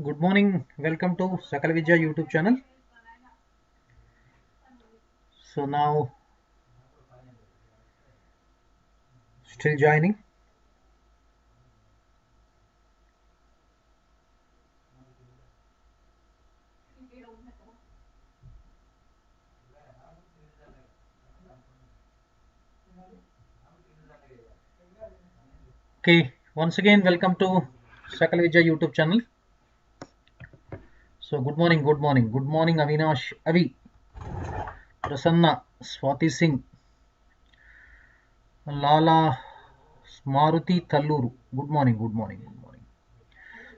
Good morning, welcome to SAKALAVIDYA YouTube channel. So now still joining. Okay, once again welcome to SAKALAVIDYA YouTube channel. So good morning Avinash, Avi, Prasanna, Swati Singh, Lala, Maruti Talluru. Good morning.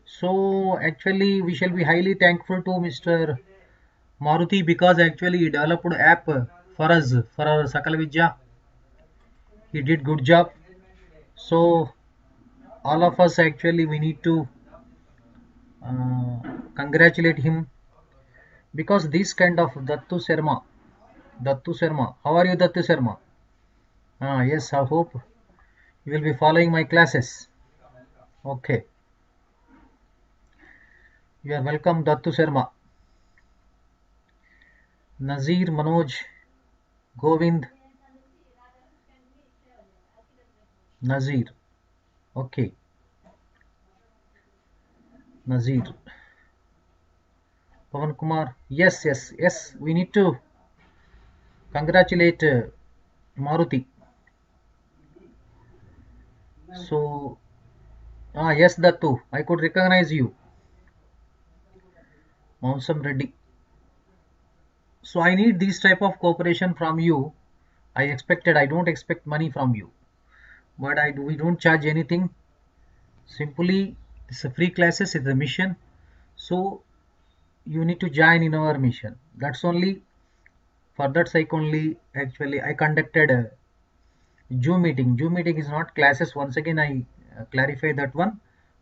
So actually we shall be highly thankful to Mr. Maruti because actually he developed app for us, for our SAKALAVIDYA. He did good job. So all of us actually we need to congratulate him because this kind of Dattu Sharma, how are you Dattu Sharma? Yes, I hope you will be following my classes. Okay, you are welcome Dattu Sharma. Nazir, Manoj, Govind, Nazir. Okay, Nazir, Pavan Kumar. Yes, we need to congratulate Maruti. So yes Dattu, I could recognize you. Monsam Reddy. So I need this type of cooperation from you. I don't expect money from you, but we don't charge anything. Simply it's a free classes, it's a mission. So you need to join in our mission. That's only for that sake only actually I conducted a Zoom meeting. Zoom meeting is not classes. Once again I clarify that one.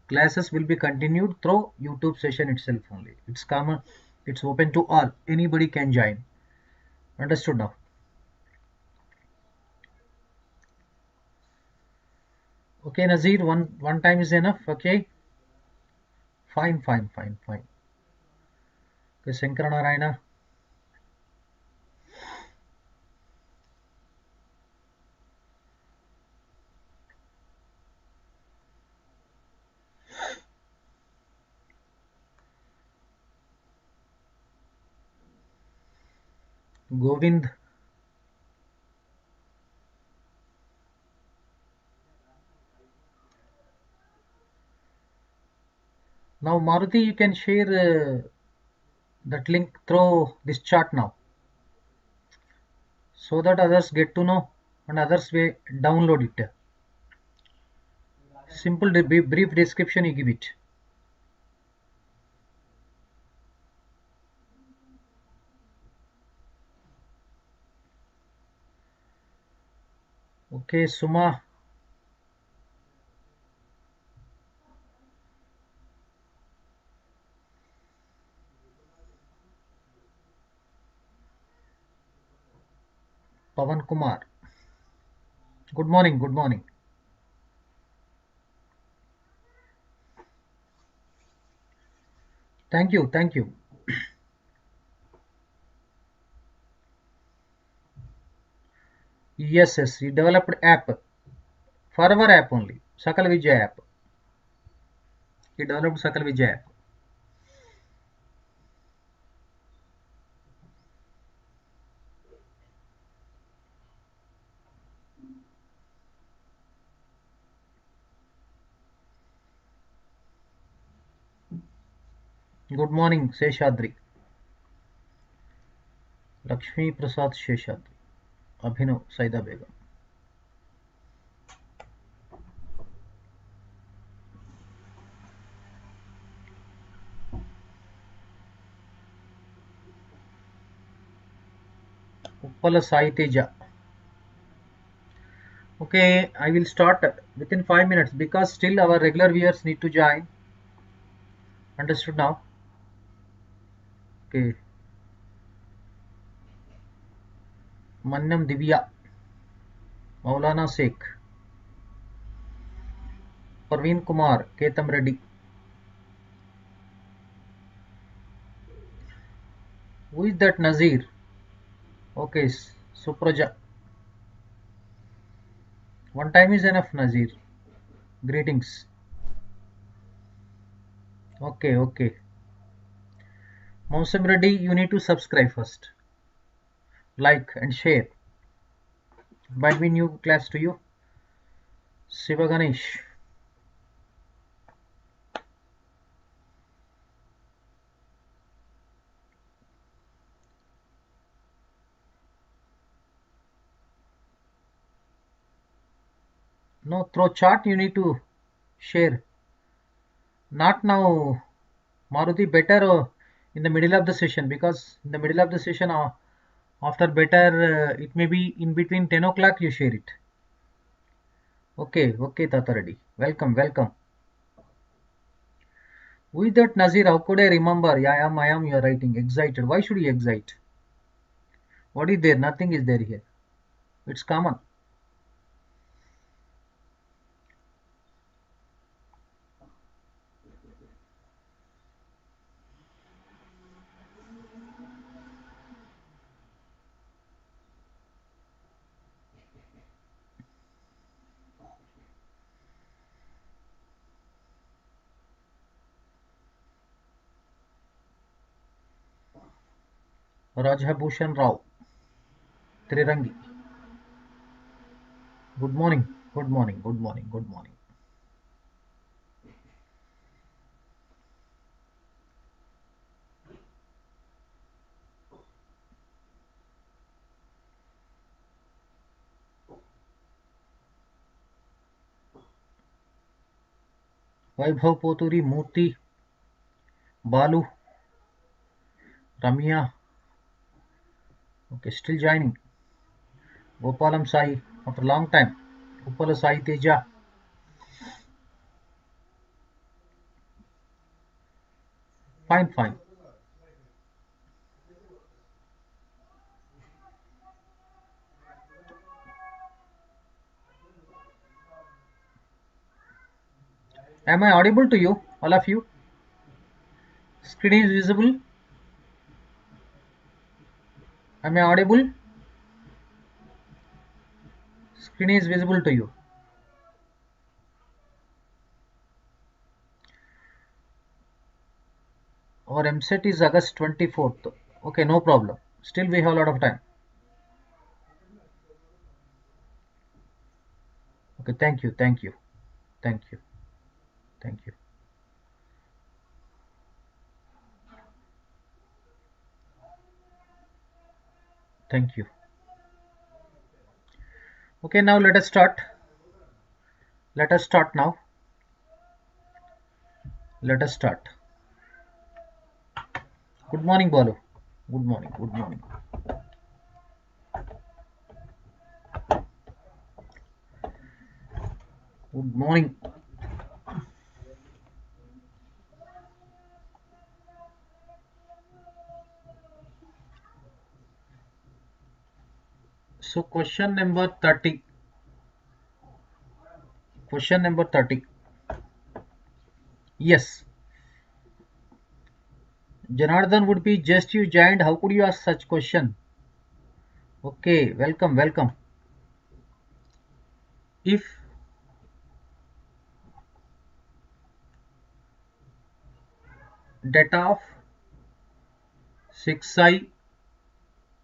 Classes will be continued through YouTube session itself only. It's common, it's open to all. Anybody can join. Understood now? Okay, Nazir, one time is enough. Okay, fine. Okay, Shankara Narayana. Govind. Now, Maruti, you can share that link through this chat now so that others get to know and others will download it. Simple brief description you give it. Okay, Suma. Pavan Kumar. Good morning. Thank you. Yes, he developed app. For our app only. SAKALAVIDYA app. He developed SAKALAVIDYA app. Good morning, Seshadri. Lakshmi Prasad Sheshadri. Abhinav Saida Begum. Uppala Sai Teja. Okay, I will start within 5 minutes because still our regular viewers need to join. Understood now? Okay. Mannam Divya, Maulana Sheikh, Parveen Kumar, Ketam Reddy. Who is that Nazir? Okay, Supraja. One time is enough, Nazir. Greetings. Okay, okay. Mausam Reddy, you need to subscribe first. Like and share. Might be new class to you. Shiva Ganesh. No, through chat you need to share. Not now, Maruti. Better in the middle of the session, because in the middle of the session, after better, it may be in between 10 o'clock you share it. Okay, okay, Tata Reddy. Welcome, welcome. Who is that Nazir? How could I remember? I am, you are writing. Excited. Why should you excite? What is there? Nothing is there here. It's common. Rajabhushan Rao. Trirangi. Good morning. Good morning. Good morning. Good morning. Vaibhav Poturi, Murthy, Balu, Ramya. Okay, still joining. Gopalam Sai, after a long time. Uppala Sai Teja. Fine, fine. Am I audible to you, all of you? Screen is visible. Am I audible? Screen is visible to you. Our EAMCET is August 24th. Okay, no problem. Still we have a lot of time. Okay, thank you, thank you, thank you, thank you. Thank you. Okay, now let us start. Let us start now. Let us start. Good morning, Balu. Good morning, good morning. Good morning. So question number 30. Question number 30. Yes. Janardhan would be just you joined. How could you ask such question? Okay, welcome, welcome. If data of 6i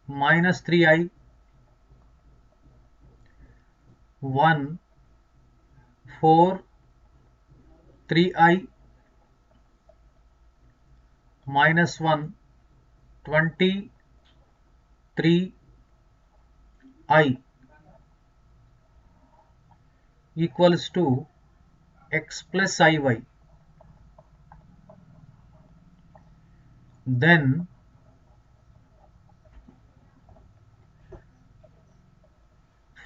minus 3i 1 4 3i minus 1 20 3i equals to x plus iy, then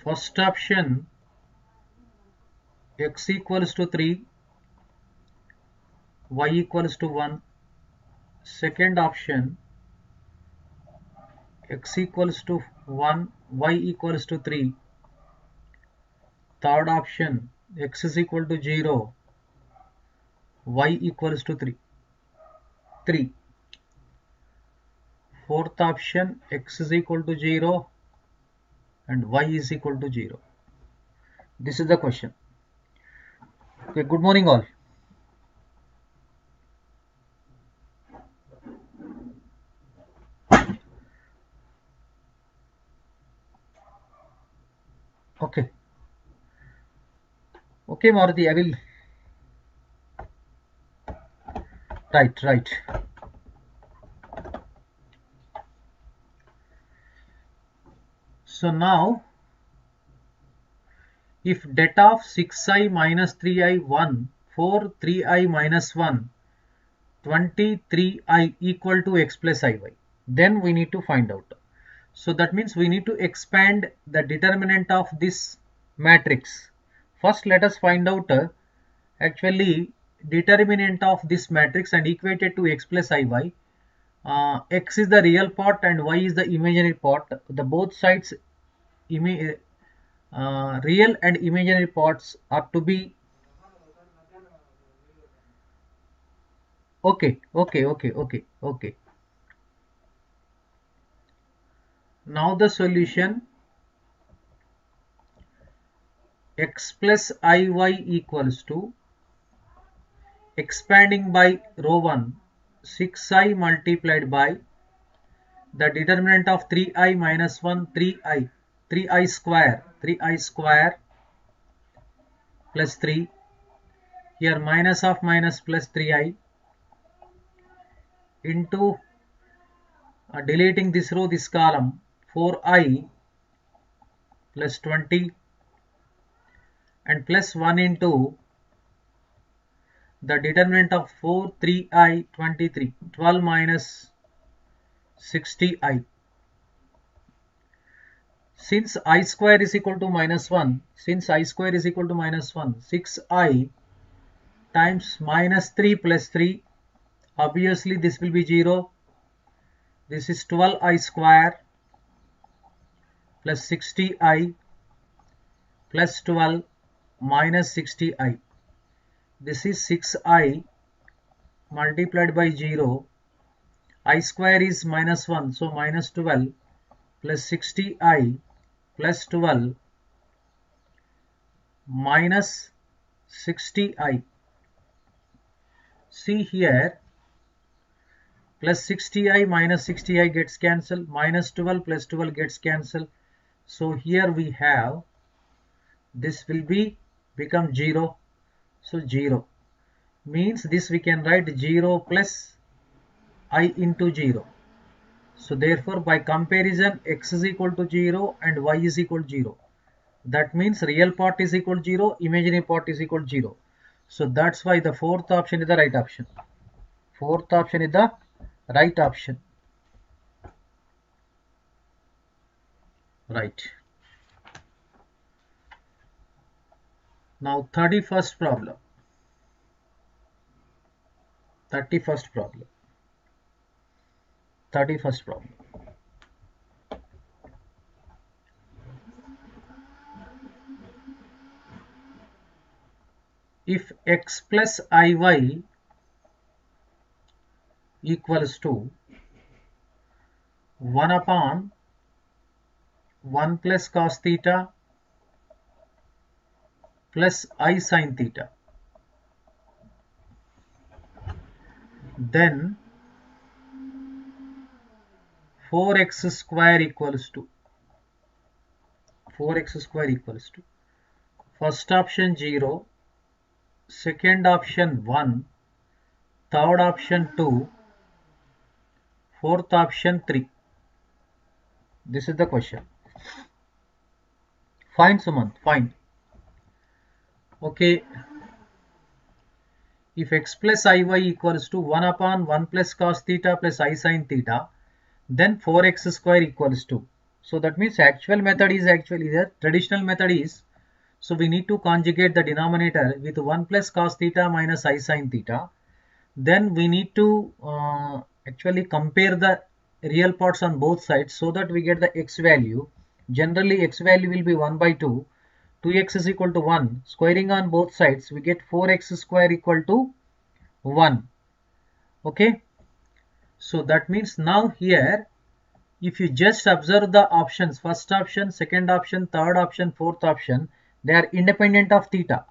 First option x equals to 3, y equals to 1. Second option x equals to 1, y equals to 3. Third option x is equal to 0, y equals to 3. Fourth option x is equal to 0 and y is equal to 0. This is the question. Okay, good morning all. Okay. Okay, Murthy, I will. Right. So now, if det of 6i minus 3i 1, 4 3i minus 1, 23i equal to x plus iy, then we need to find out. So that means we need to expand the determinant of this matrix. First, let us find out actually determinant of this matrix and equate it to x plus iy. X is the real part and y is the imaginary part. The both sides real and imaginary parts are to be okay. Now the solution x plus iy equals to, expanding by row 1, 6i multiplied by the determinant of 3i minus 1, 3i square plus 3, here minus of minus plus 3i into deleting this row, this column, 4i plus 20 and plus 1 into the determinant of 4 3i 23, 12 minus 60i. Since I square is equal to minus 1, 6i times minus 3 plus 3, obviously this will be 0. This is 12i square plus 60i plus 12 minus 60i. This is 6i multiplied by 0. I square is minus 1, so minus 12 plus 60i plus 12 minus 60i. See here, plus 60i minus 60i gets cancelled, minus 12 plus 12 gets cancelled. So here we have, this will become 0. So 0 means this we can write 0 plus I into 0. So therefore by comparison x is equal to 0 and y is equal to 0. That means real part is equal to 0, imaginary part is equal to 0. So that's why the fourth option is the right option. Fourth option is the right option. Right. Now 31st problem. 31st problem. If x plus iy equals to 1 upon 1 plus cos theta plus I sin theta, then 4x square equals to first option 0, second option 1, third option 2, fourth option 3. This is the question. Find, Sumant, find. Okay, if x plus iy equals to 1 upon 1 plus cos theta plus I sin theta, then 4x square equals to. So that means actual method is actually the traditional method is, so we need to conjugate the denominator with 1 plus cos theta minus I sin theta. Then we need to actually compare the real parts on both sides so that we get the x value. Generally x value will be 1 by 2. 2x is equal to 1. Squaring on both sides we get 4x square equal to 1. Okay. So that means now here, if you just observe the options, first option, second option, third option, fourth option, they are independent of theta.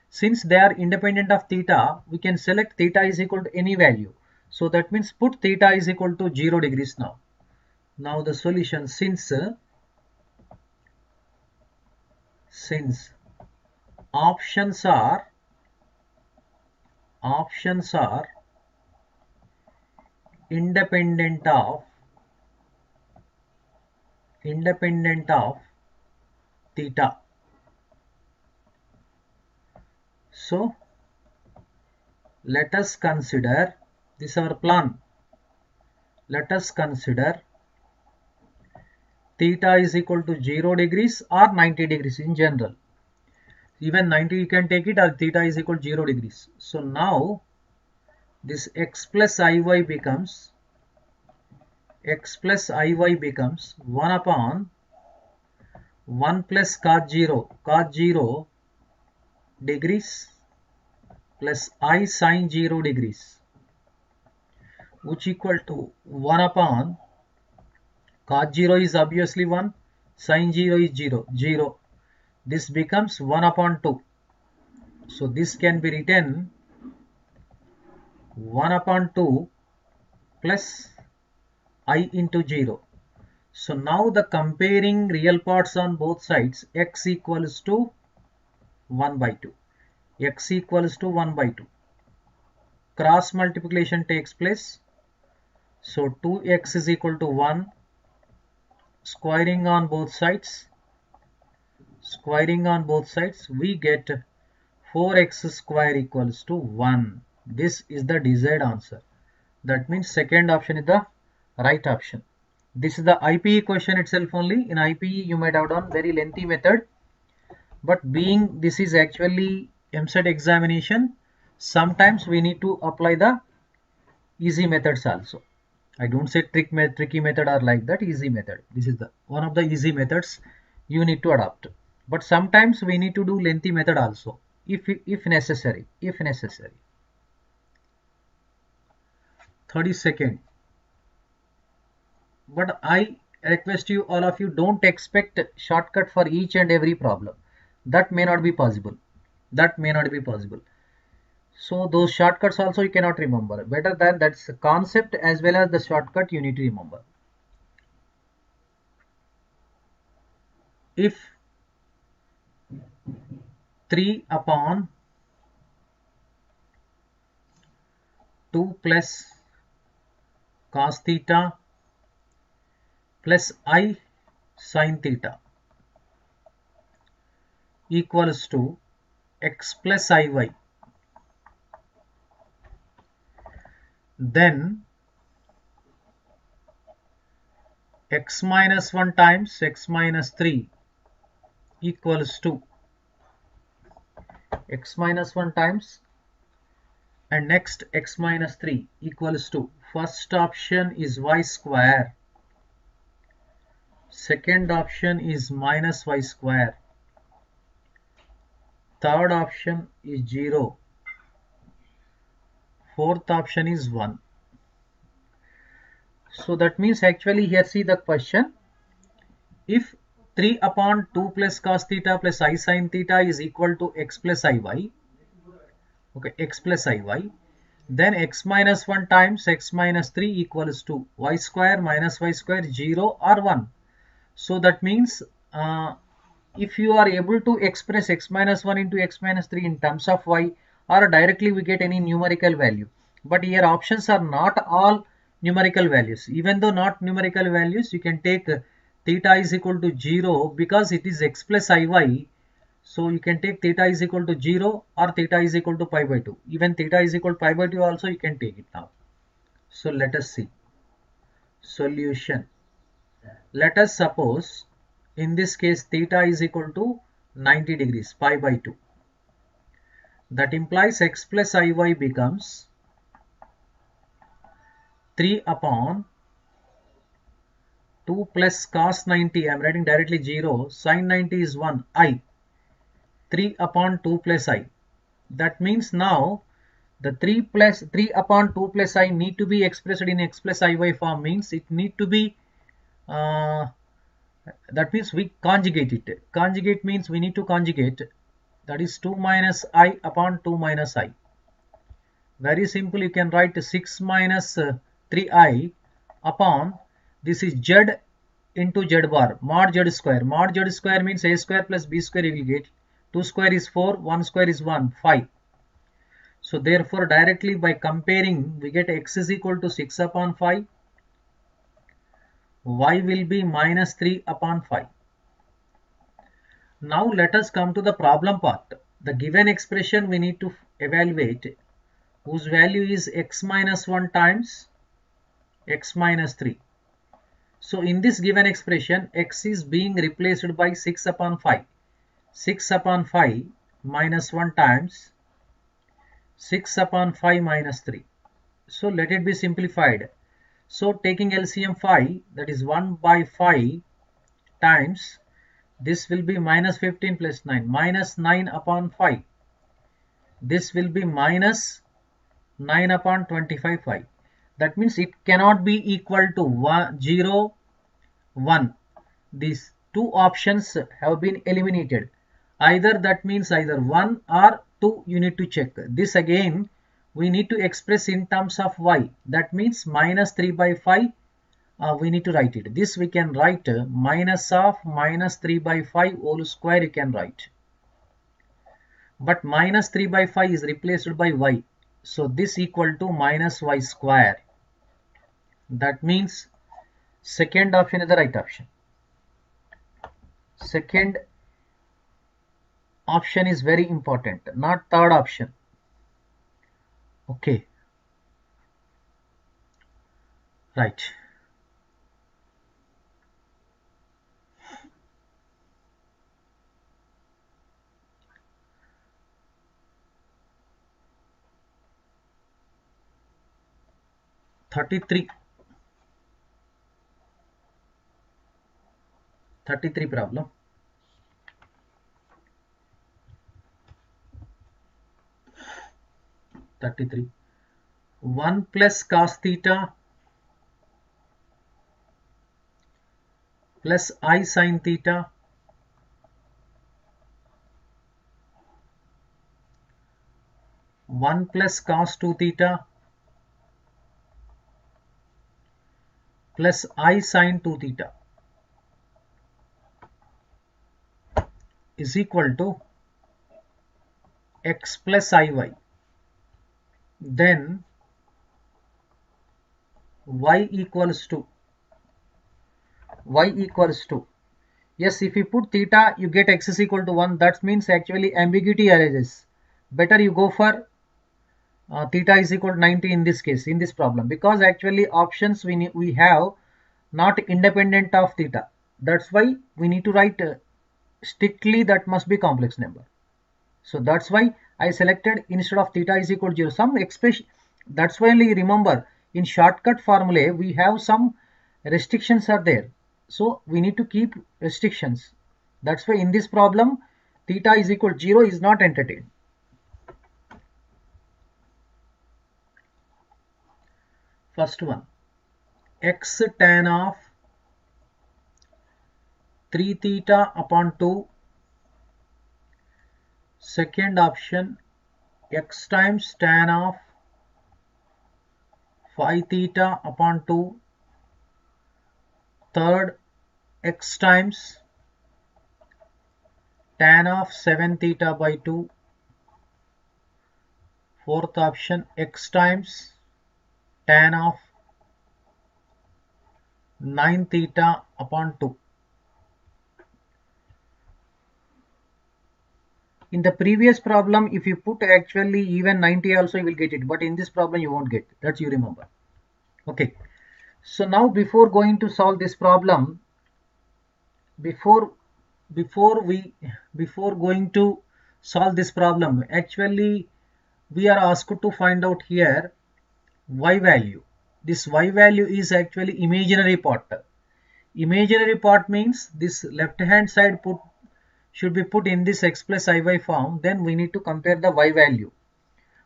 Since they are independent of theta, we can select theta is equal to any value. So that means put theta is equal to 0 degrees now. Now the solution, since options are independent of theta. So let us consider, this is our plan. Let us consider theta is equal to 0 degrees or 90 degrees in general. Even 90 you can take it, or theta is equal to 0 degrees. So now this x plus iy becomes 1 upon 1 plus cos 0 degrees plus I sin 0 degrees, which equal to 1 upon cos 0 is obviously 1, sin 0 is 0. This becomes 1 upon 2. So this can be written 1 upon 2 plus I into 0. So now the comparing real parts on both sides, x equals to 1 by 2. X equals to 1 by 2. Cross multiplication takes place. So 2x is equal to 1. Squaring on both sides, we get 4x square equals to 1. This is the desired answer. That means second option is the right option. This is the IPE question itself only. In IPE you might have done very lengthy method, but being this is actually EAMCET examination, sometimes we need to apply the easy methods also. I don't say tricky method or like that, easy method. This is the one of the easy methods you need to adopt. But sometimes we need to do lengthy method also, if necessary. 32nd. But I request you, all of you, don't expect shortcut for each and every problem. That may not be possible. So those shortcuts also you cannot remember. Better than that's the concept as well as the shortcut you need to remember. If 3 upon 2 plus cos theta plus I sin theta equals to x plus iy, then x minus 1 times x minus 3 equals to x minus 1 times and next x minus 3 equals to, first option is y square, second option is minus y square, third option is 0, fourth option is 1. So that means actually here see the question, if 3 upon 2 plus cos theta plus I sin theta is equal to x plus iy, okay, x plus iy, then x minus 1 times x minus 3 equals to y square minus y square, 0 or 1. So that means if you are able to express x minus 1 into x minus 3 in terms of y, or directly we get any numerical value. But here options are not all numerical values. Even though not numerical values, you can take theta is equal to 0 because it is x plus iy. So you can take theta is equal to 0 or theta is equal to pi by 2. Even theta is equal to pi by 2 also you can take it now. So let us see. Solution. Let us suppose in this case theta is equal to 90 degrees, pi by 2. That implies x plus iy becomes 3 upon 2 plus cos 90. I am writing directly 0. Sin 90 is 1. I. 3 upon 2 plus I. That means now the 3 upon 2 plus I need to be expressed in x plus iy form, means it need to be that means we conjugate it. Conjugate means we need to conjugate, that is 2 minus I upon 2 minus I. Very simple, you can write 6 minus 3I upon, this is z into z bar, mod z square. Mod z square means a square plus b square you will get. 2 square is 4, 1 square is 1, 5. So therefore directly by comparing we get x is equal to 6 upon 5. Y will be minus 3 upon 5. Now let us come to the problem part. The given expression we need to evaluate, whose value is x minus 1 times x minus 3. So in this given expression, x is being replaced by 6 upon 5. 6 upon 5 minus 1 times 6 upon 5 minus 3. So let it be simplified. So taking LCM 5, that is 1 by 5 times, this will be minus 15 plus 9, minus 9 upon 5. This will be minus 9 upon 25 5. That means it cannot be equal to 1, 0, 1. These two options have been eliminated. Either that means either 1 or 2 you need to check. This again we need to express in terms of y. That means minus 3 by 5 we need to write it. This we can write minus of minus 3 by 5 whole square you can write. But minus 3 by 5 is replaced by y. So this equal to minus y square. That means second option is the right option. Second option is very important, not third option. Okay. Right. Thirty-three problem. 33. 1 plus cos theta plus I sin theta one plus cos 2 theta plus I sin 2 theta is equal to x plus iy. Then y equals to, yes, if you put theta you get x is equal to 1. That means actually ambiguity arises. Better you go for theta is equal to 90 in this case, in this problem, because actually options we have not independent of theta. That's why we need to write strictly that must be complex number. So that's why I selected instead of theta is equal to 0 some expression. That's why only remember in shortcut formula we have some restrictions are there. So we need to keep restrictions. That's why in this problem theta is equal to 0 is not entertained. First one, x tan of 3 theta upon 2. Second option, x times tan of 5 theta upon 2. Third, x times tan of 7 theta by 2. Fourth option, x times tan of 9 theta upon 2. In the previous problem, if you put actually even 90 also you will get it, but in this problem you won't get. That's you remember. Okay. So now before going to solve this problem, before before we before going to solve this problem, actually we are asked to find out here y value. This y value is actually imaginary part. Imaginary part means this left hand side should be put in this x plus iy form. Then we need to compare the y value.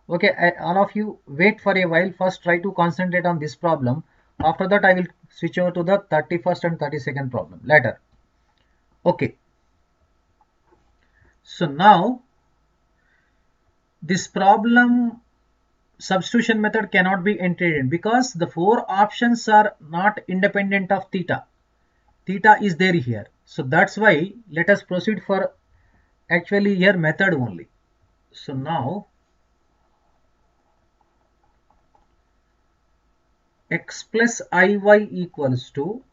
Okay, all of you wait for a while. First try to concentrate on this problem. After that I will switch over to the 31st and 32nd problem later. Okay, so now this problem substitution method cannot be entered in because the four options are not independent of theta. Theta is there here. So that's why let us proceed for actually here method only. So now x plus iy equals to,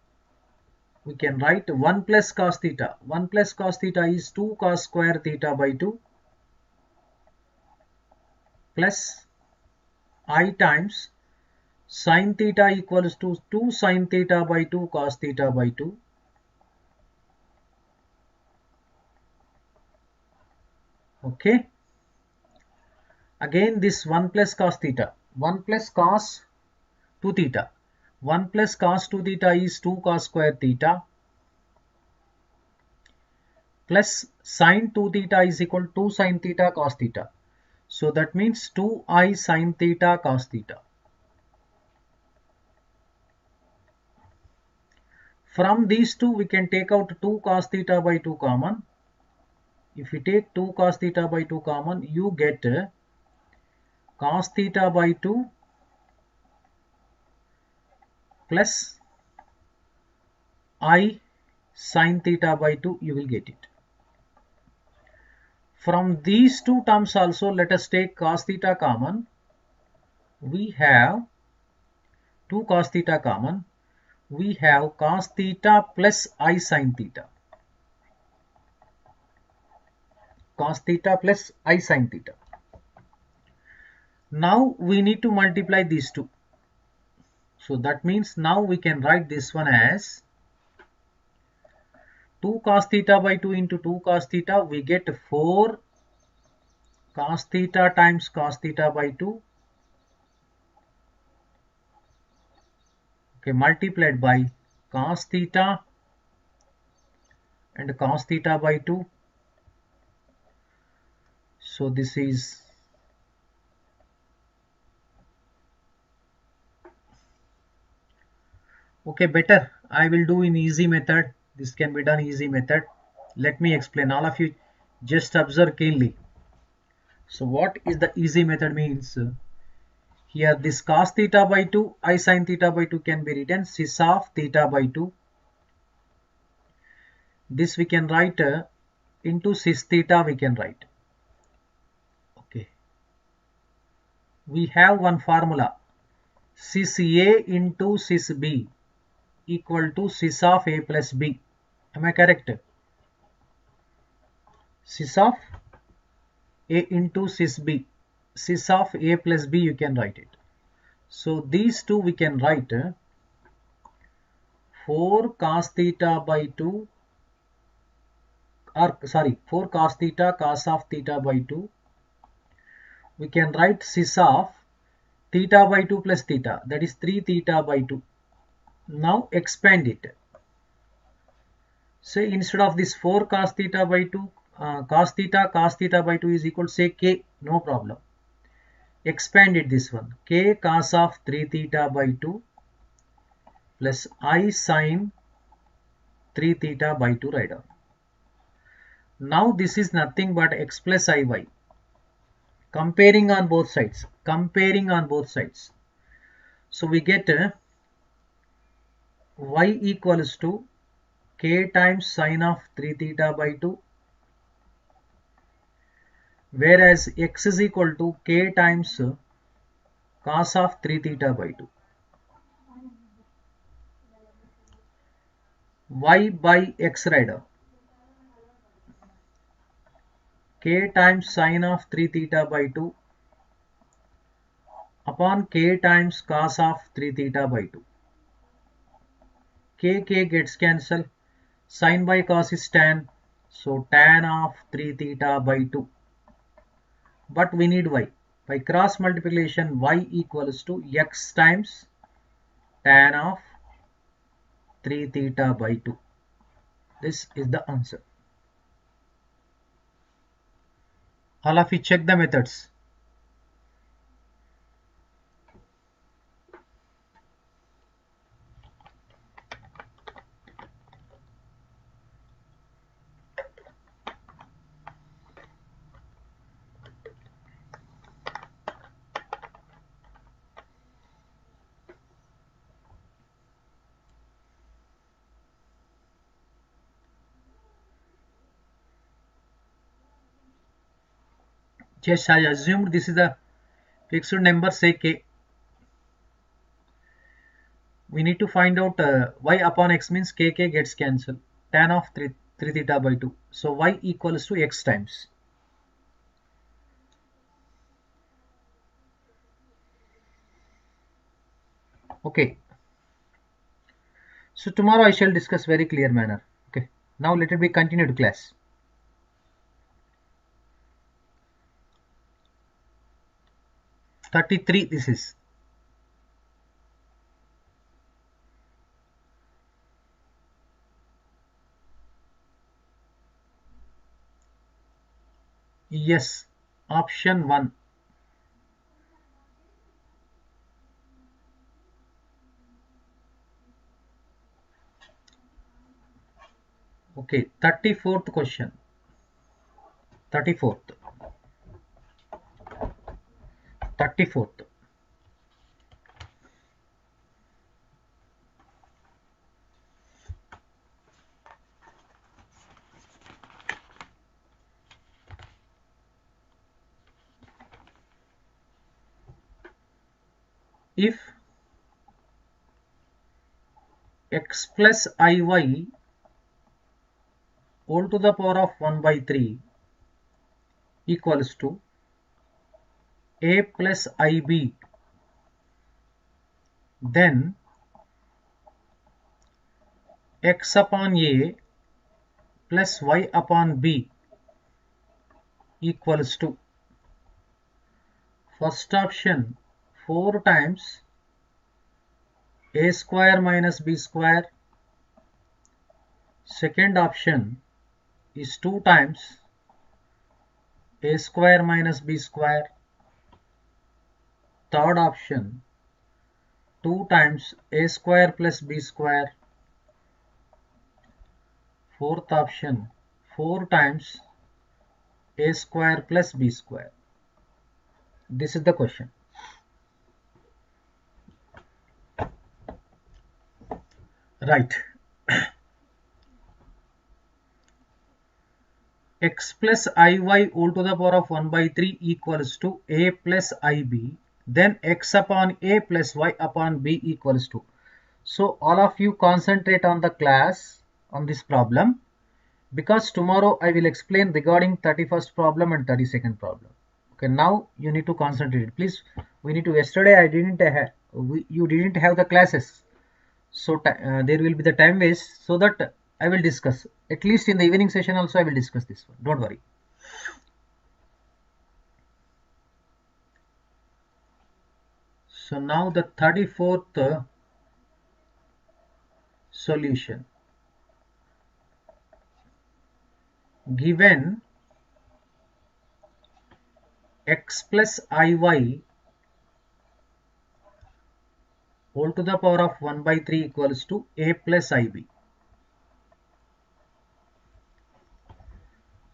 we can write 1 plus cos theta. 1 plus cos theta is 2 cos square theta by 2 plus I times sin theta equals to 2 sin theta by 2 cos theta by 2 okay. Again this 1 plus cos theta, 1 plus cos 2 theta, 1 plus cos 2 theta is 2 cos square theta plus sin 2 theta is equal to 2 sin theta cos theta. So that means 2i sin theta cos theta. From these two we can take out 2 cos theta by 2 common. If we take 2 cos theta by 2 common, you get cos theta by 2 plus I sin theta by 2, you will get it. From these two terms also let us take cos theta common. We have 2 cos theta common. We have cos theta plus I sin theta. Cos theta plus I sin theta. Now we need to multiply these two. So that means now we can write this one as 2 cos theta by 2 into 2 cos theta. We get 4 cos theta times cos theta by 2. Okay, multiplied by cos theta and cos theta by 2. So this is okay, better I will do in easy method. This can be done easy method. Let me explain. All of you just observe keenly. So what is the easy method means? Here this cos theta by 2 I sin theta by 2 can be written cis of theta by 2. This we can write into cis theta we can write. Okay. We have one formula, cis A into cis B equal to cis of A plus B. Am I correct? Cis of A into cis B. Cis of A plus B you can write it. So these two we can write 4 cos theta by 2 or sorry 4 cos theta cos of theta by 2. We can write cis of theta by 2 plus theta, that is 3 theta by 2. Now expand it. Say instead of this 4 cos theta by 2 cos theta by 2 is equal to say k, no problem. Expand it this one, k cos of 3 theta by 2 plus I sin 3 theta by 2 right down. Now this is nothing but x plus iy. Comparing on both sides. Comparing on both sides. So we get y equals to k times sin of 3 theta by 2, whereas x is equal to k times cos of 3 theta by 2. Y by x right down. K times sin of 3 theta by 2 upon k times cos of 3 theta by 2. k gets cancelled. Sin by cos is tan. So tan of 3 theta by 2. But we need y. By cross multiplication, y equals to x times tan of 3 theta by 2. This is the answer. All of you check the methods. Just I assumed this is the fixed number, say k. We need to find out y upon x means k gets cancelled. Tan of 3 theta by 2. So y equals to x times. Okay. So tomorrow I shall discuss very clear manner. Okay. Now let it be continued class. (33) this is. Yes. Option 1. Okay. 34th question. 34th. 34th. If x plus iy all to the power of 1 by 3 equals to a plus ib, then x upon a plus y upon b equals to, first option 4 times a square minus b square, second option is 2 times a square minus b square, third option 2 times a square plus b square, fourth option 4 times a square plus b square. This is the question. Right. X plus iy all to the power of 1 by 3 equals to a plus ib, then x upon a plus y upon b equals to. So all of you concentrate on the class on this problem, because tomorrow I will explain regarding 31st problem and 32nd problem. Okay, now you need to concentrate. Please, we need to. Yesterday I didn't have. You didn't have the classes, so there will be the time waste. So that I will discuss. At least in the evening session also I will discuss this one. Don't worry. So now the 34th solution. Given x plus iy all to the power of 1 by 3 equals to a plus ib.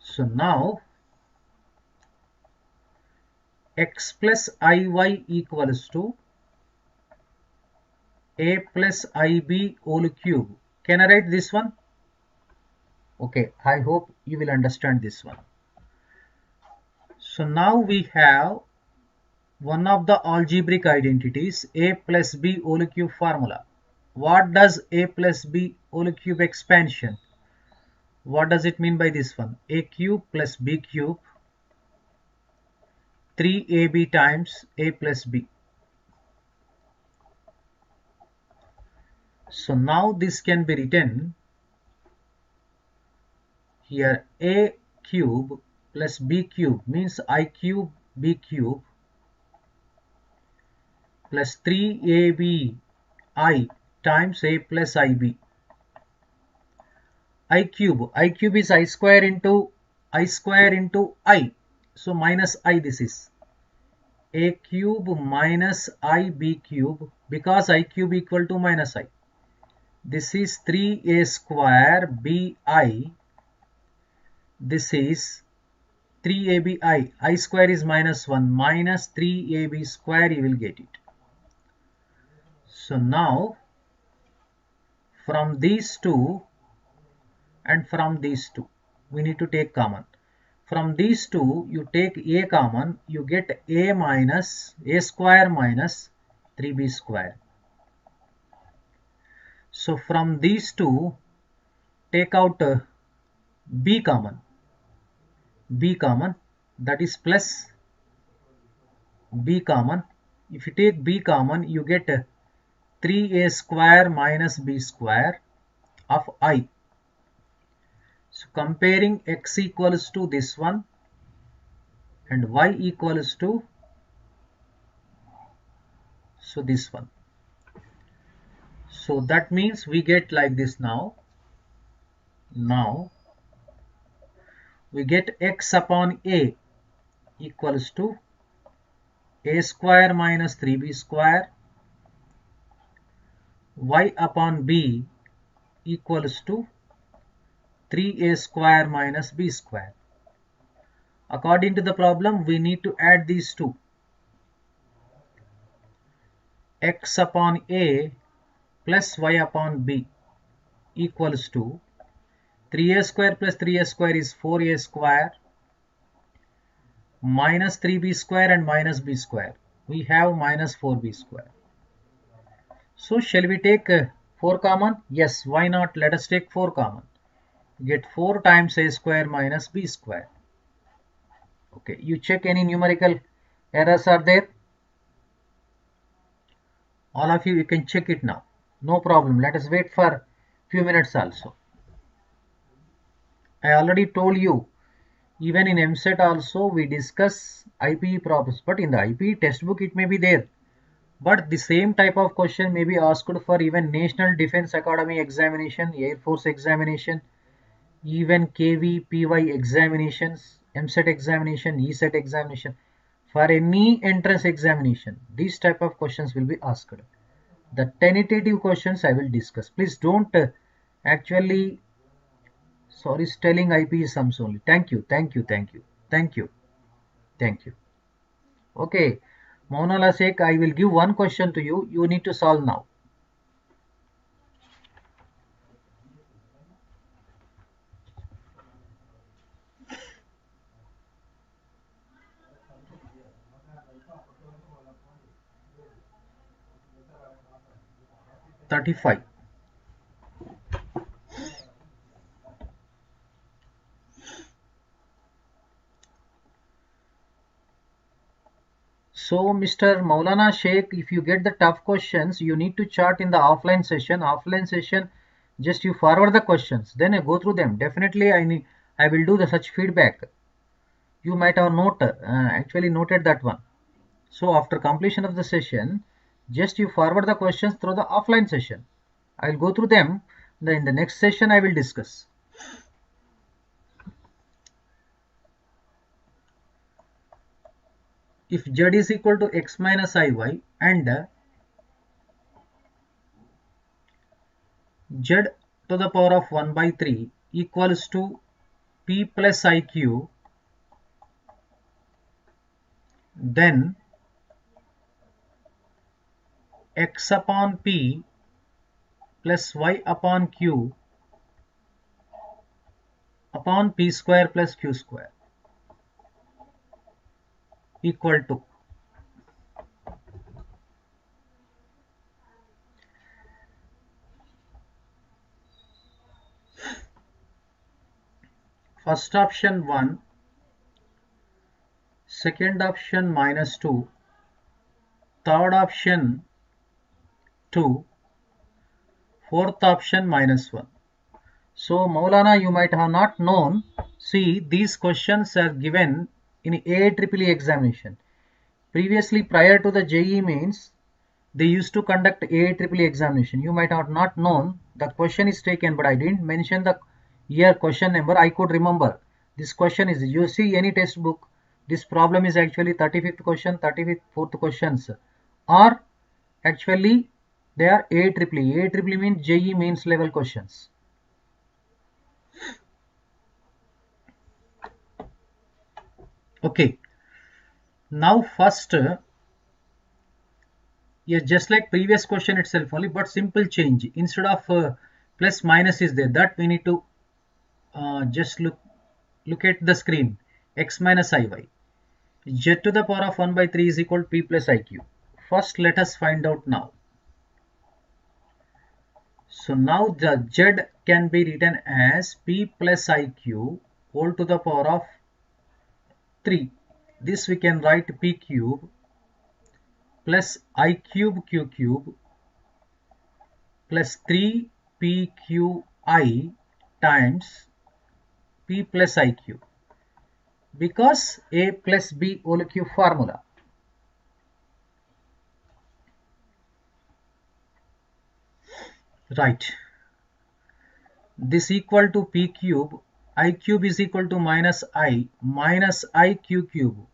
So now x plus iy equals to a plus ib whole cube. Can I write this one? Okay, I hope you will understand this one. So now we have one of the algebraic identities, a plus b whole cube formula. What does a plus b whole cube expansion? What does it mean by this one? A cube plus b cube 3ab times a plus b. So now this can be written here, a cube plus b cube means I cube b cube plus 3ab I times a plus ib. I cube is I square into I. So minus I, this is a cube minus ib cube, because I cube equal to minus I. This is 3a square bi. This is 3ab I square is minus 1, minus 3ab square, you will get it. So now from these two and from these two we need to take common. From these two you take a common, you get a square minus 3b square. So from these two take out b common, that is plus b common. If you take b common, you get 3a square minus b square of I. So comparing x equals to this one and y equals to this one. So that means we get like this now. Now we get x upon a equals to a square minus 3b square, y upon b equals to 3a square minus b square. According to the problem, we need to add these two. X upon a plus y upon b equals to 3a square plus 3a square is 4a square minus 3b square and minus b square. We have minus 4b square. So shall we take 4 common? Yes, why not? Let us take 4 common. Get 4 times a square minus b square. Okay, you check any numerical errors are there? All of you can check it now. No problem. Let us wait for few minutes also. I already told you, even in EAMCET also we discuss IPE problems, but in the IPE textbook it may be there. But the same type of question may be asked for even National Defence Academy examination, Air Force examination, even KV, PY examinations, EAMCET examination, ESET examination. For any entrance examination, these type of questions will be asked. The tentative questions I will discuss. Please don't actually, sorry, telling IPE sums only. Thank you. Okay, Mona Lasek, I will give one question to you. You need to solve now. $35. So Mr. Maulana Sheikh, if you get the tough questions, you need to chart in the offline session. Just you forward the questions, then I go through them. Definitely I will do the such feedback. You might have actually noted that one. So after completion of the session, just you forward the questions through the offline session. I will go through them. Then in the next session I will discuss. If z is equal to x minus iy and z to the power of 1 by 3 equals to p plus iq, then x upon p plus y upon q upon p square plus q square equal to, first option 1, second option minus 2, third option 2, Fourth option -1. So Maulana, you might have not known. See, these questions are given in AAEE examination. Previously, prior to the JEE mains, they used to conduct AAEE examination. You might have not known. The question is taken, but I didn't mention the year question number. I could remember. This question is, you see any textbook, this problem is actually 35th question, 34th questions, or actually they are AAEE. AAEE means JEE mains level questions. Okay. Now first, yeah, just like previous question itself only, but simple change. Instead of plus minus is there, that we need to just look at the screen. X minus iy. Z to the power of 1 by 3 is equal to p plus iq. First, let us find out now. So now the z can be written as p plus iq whole to the power of 3. This we can write p cube plus I cube q cube plus 3pqi times p plus iq, because a plus b whole cube formula. Right. This equal to p cube, I cube is equal to minus I q cube.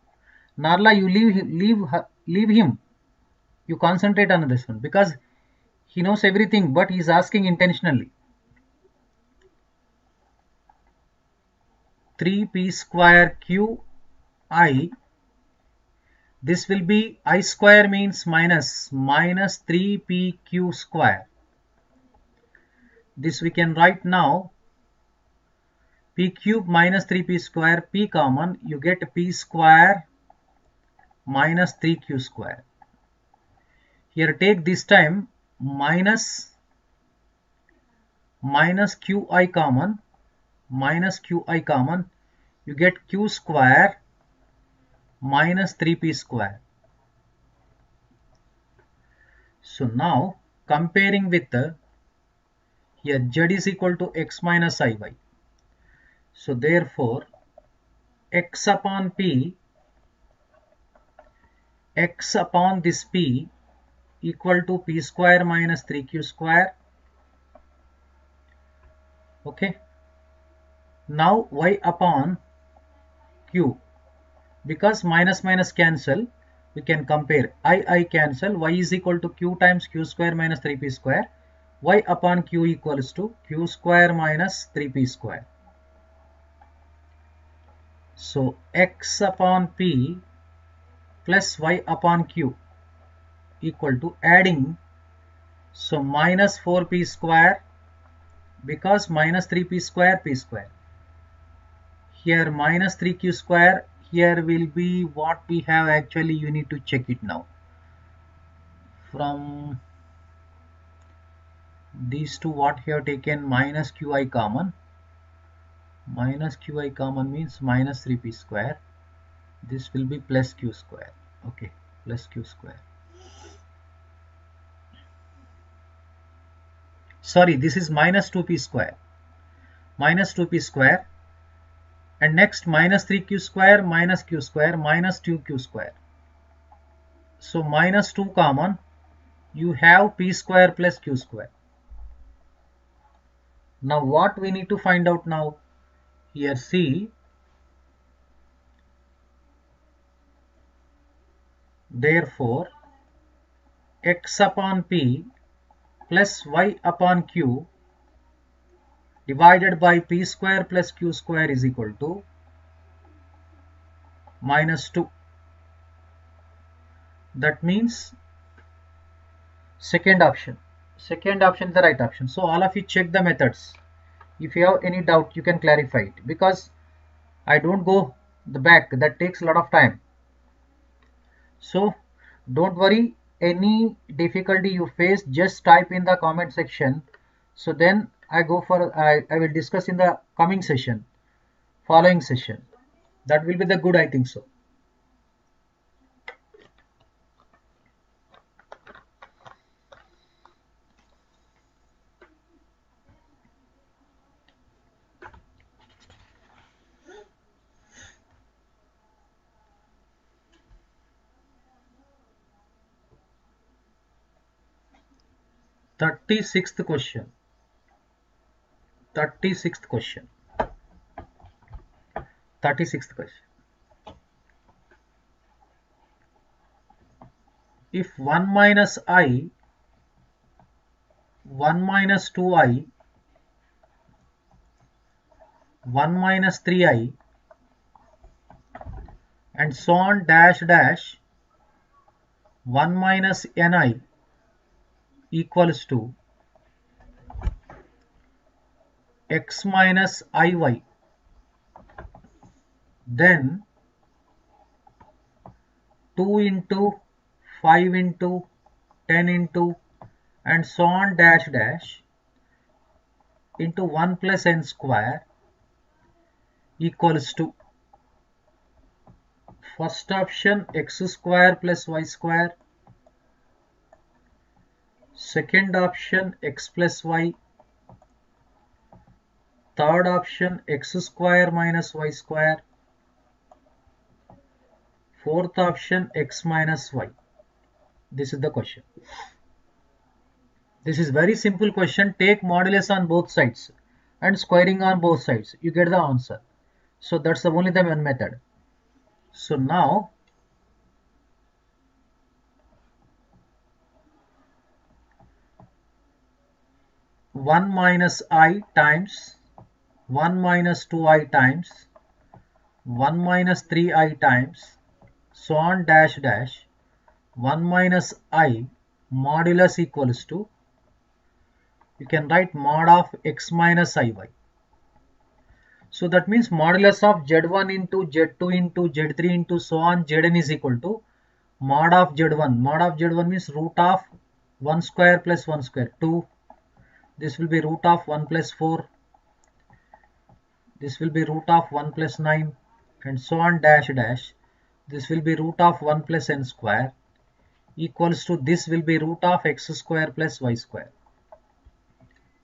Narla, you leave him. You concentrate on this one because he knows everything, but he is asking intentionally. 3p square q I. This will be I square means minus 3pq square. This we can write now. P cube minus 3p square, p common, you get p square minus 3q square. Here take this time minus qi common, you get q square minus 3p square. So now comparing with here z is equal to x minus iy. So therefore x upon p, x upon this p equal to p square minus 3q square. Okay. Now y upon q, because minus minus cancel, we can compare. I cancel, y is equal to q times q square minus 3p square. Y upon q equals to q square minus 3p square. So x upon p plus y upon q equal to adding, so minus 4p square, because minus 3p square, p square. Here minus 3q square, here will be what we have actually, you need to check it now. From these two, what we have taken minus qi common. Minus qi common means minus 3p square. This will be plus q square. Okay, plus q square. Sorry, this is minus 2p square. Minus 2p square. And next minus 3q square minus q square minus 2q square. So minus 2 common, you have p square plus q square. Now what we need to find out now? Here see, therefore x upon p plus y upon q divided by p square plus q square is equal to minus 2. That means second option is the right option. So all of you check the methods. If you have any doubt, you can clarify it, because I don't go the back, that takes a lot of time. So don't worry, any difficulty you face, just type in the comment section. So then I will discuss in the coming session, following session. That will be the good, I think so. 36th question. 36th question. 36th question. If 1 minus I, 1 minus 2I, 1 minus 3I, and so on dash dash 1 minus Ni equals to x minus Iy, then 2 into 5 into 10 into and so on dash dash into 1 plus n square equals to first option x square plus y square, second option x plus y, third option x square minus y square, fourth option x minus y. This is the question. This is very simple question. Take modulus on both sides and squaring on both sides. You get the answer. So that's only the one method. So now one minus I times 1 minus 2I times 1 minus 3I times so on dash dash 1 minus I modulus equals to, you can write mod of x minus Iy. So that means modulus of z1 into z2 into z3 into so on zn is equal to mod of z1. Mod of z1 means root of 1 square plus 1 square, 2. This will be root of 1 plus 4. This will be root of 1 plus 9 and so on dash dash. This will be root of 1 plus n square equals to, this will be root of x square plus y square.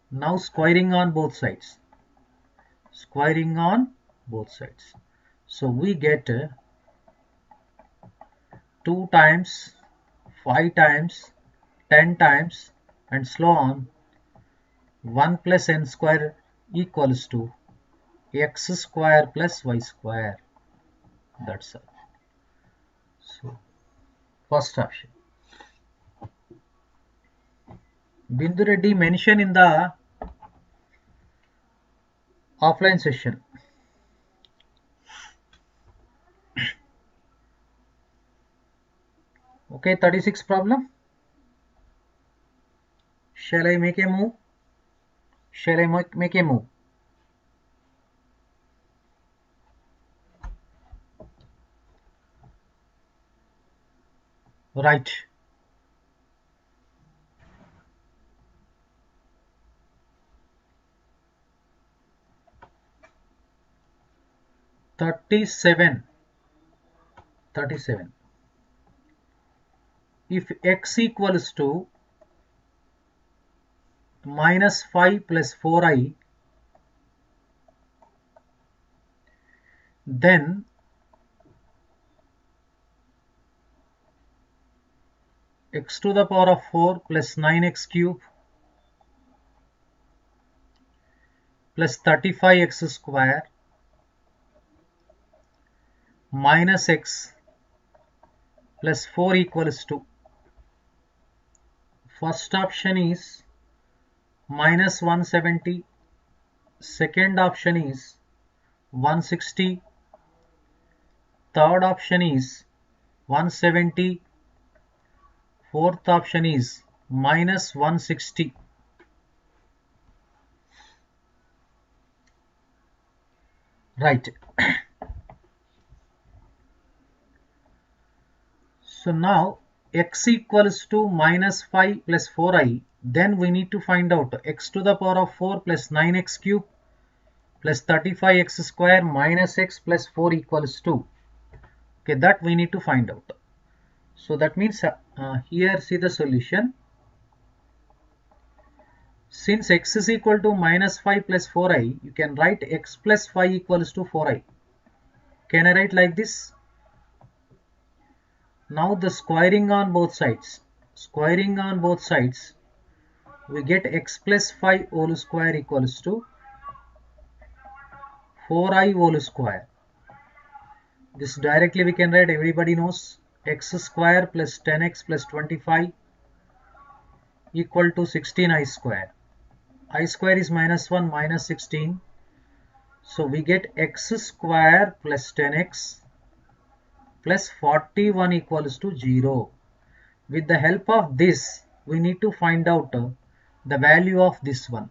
Now squaring on both sides. Squaring on both sides. So we get 2 times, 5 times, 10 times and so on 1 plus n square equals to x square plus y square. That's all. So first option. Bindu Reddy mentioned in the offline session. Okay, 36 problem. Shall I make a move? Shall I make a move? Right. Thirty-seven. If x equals to minus 5 plus 4i, then x to the power of 4 plus 9x cube plus 35x square minus x plus 4 equals to, first option is minus 170, second option is 160, third option is 170, fourth option is minus 160. Right. So now x equals to minus 5 plus 4i, then we need to find out x to the power of 4 plus 9x cube plus 35x square minus x plus 4 equals 2. Okay, that we need to find out. So that means here see the solution. Since x is equal to minus 5 plus 4i, you can write x plus 5 equals to 4i. Can I write like this? Now the squaring on both sides. Squaring on both sides. we get x plus 5 whole square equals to 4i whole square. This directly we can write, everybody knows, x square plus 10x plus 25 equal to 16i square. I square is minus 1 minus 16. So we get x square plus 10x plus 41 equals to 0. With the help of this, we need to find out the value of this one.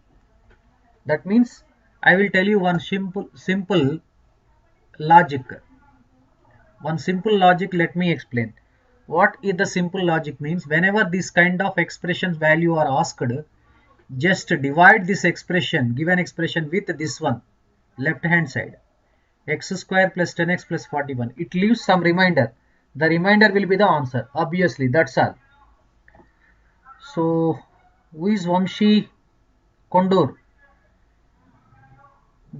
That means I will tell you one simple logic. One simple logic, let me explain. What is the simple logic means? Whenever this kind of expressions value are asked, just divide this expression, given expression, with this one, left hand side. X square plus 10x plus 41. It leaves some remainder. The remainder will be the answer. Obviously, that's all. So, who is Vamshi Kondur?